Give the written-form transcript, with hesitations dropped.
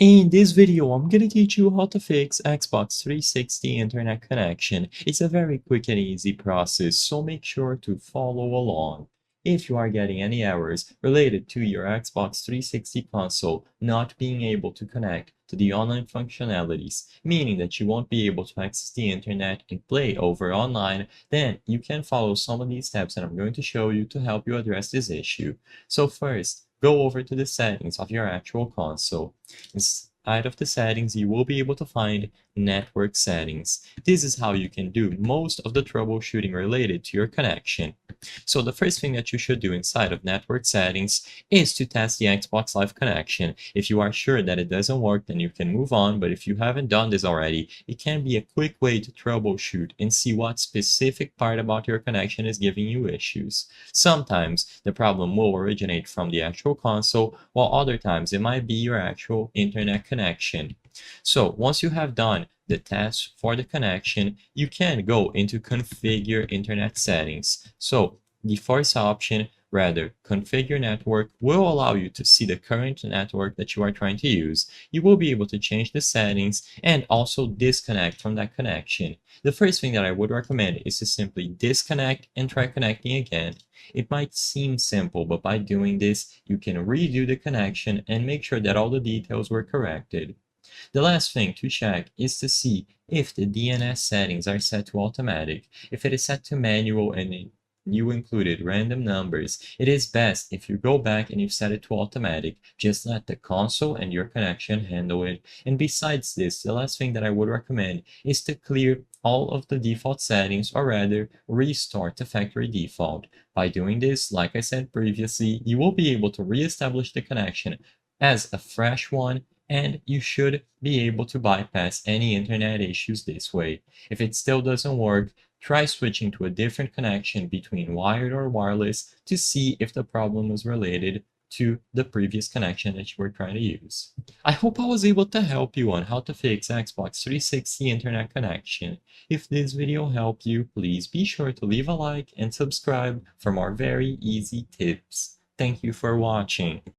In this video, I'm gonna teach you how to fix Xbox 360 internet connection. It's a very quick and easy process, so make sure to follow along. If you are getting any errors related to your Xbox 360 console not being able to connect to the online functionalities, meaning that you won't be able to access the internet and play over online, then you can follow some of these steps that I'm going to show you to help you address this issue. So first, go over to the settings of your actual console. Inside of the settings, you will be able to find network settings. This is how you can do most of the troubleshooting related to your connection. So the first thing that you should do inside of network settings is to test the Xbox Live connection. If you are sure that it doesn't work, then you can move on, but if you haven't done this already, it can be a quick way to troubleshoot and see what specific part about your connection is giving you issues. Sometimes the problem will originate from the actual console, while other times it might be your actual internet connection. So once you have done the test for the connection, you can go into configure internet settings. So the first option, rather configure network, will allow you to see the current network that you are trying to use. You will be able to change the settings and also disconnect from that connection. The first thing that I would recommend is to simply disconnect and try connecting again. It might seem simple, but by doing this, you can redo the connection and make sure that all the details were corrected. The last thing to check is to see if the DNS settings are set to automatic. If it is set to manual and you included random numbers, it is best if you go back and you set it to automatic. Just let the console and your connection handle it. And besides this, the last thing that I would recommend is to clear all of the default settings, or rather restart the factory default. By doing this, like I said previously, you will be able to reestablish the connection as a fresh one, and you should be able to bypass any internet issues this way. If it still doesn't work, try switching to a different connection between wired or wireless to see if the problem was related to the previous connection that you were trying to use. I hope I was able to help you on how to fix Xbox 360 internet connection. If this video helped you, please be sure to leave a like and subscribe for more very easy tips. Thank you for watching.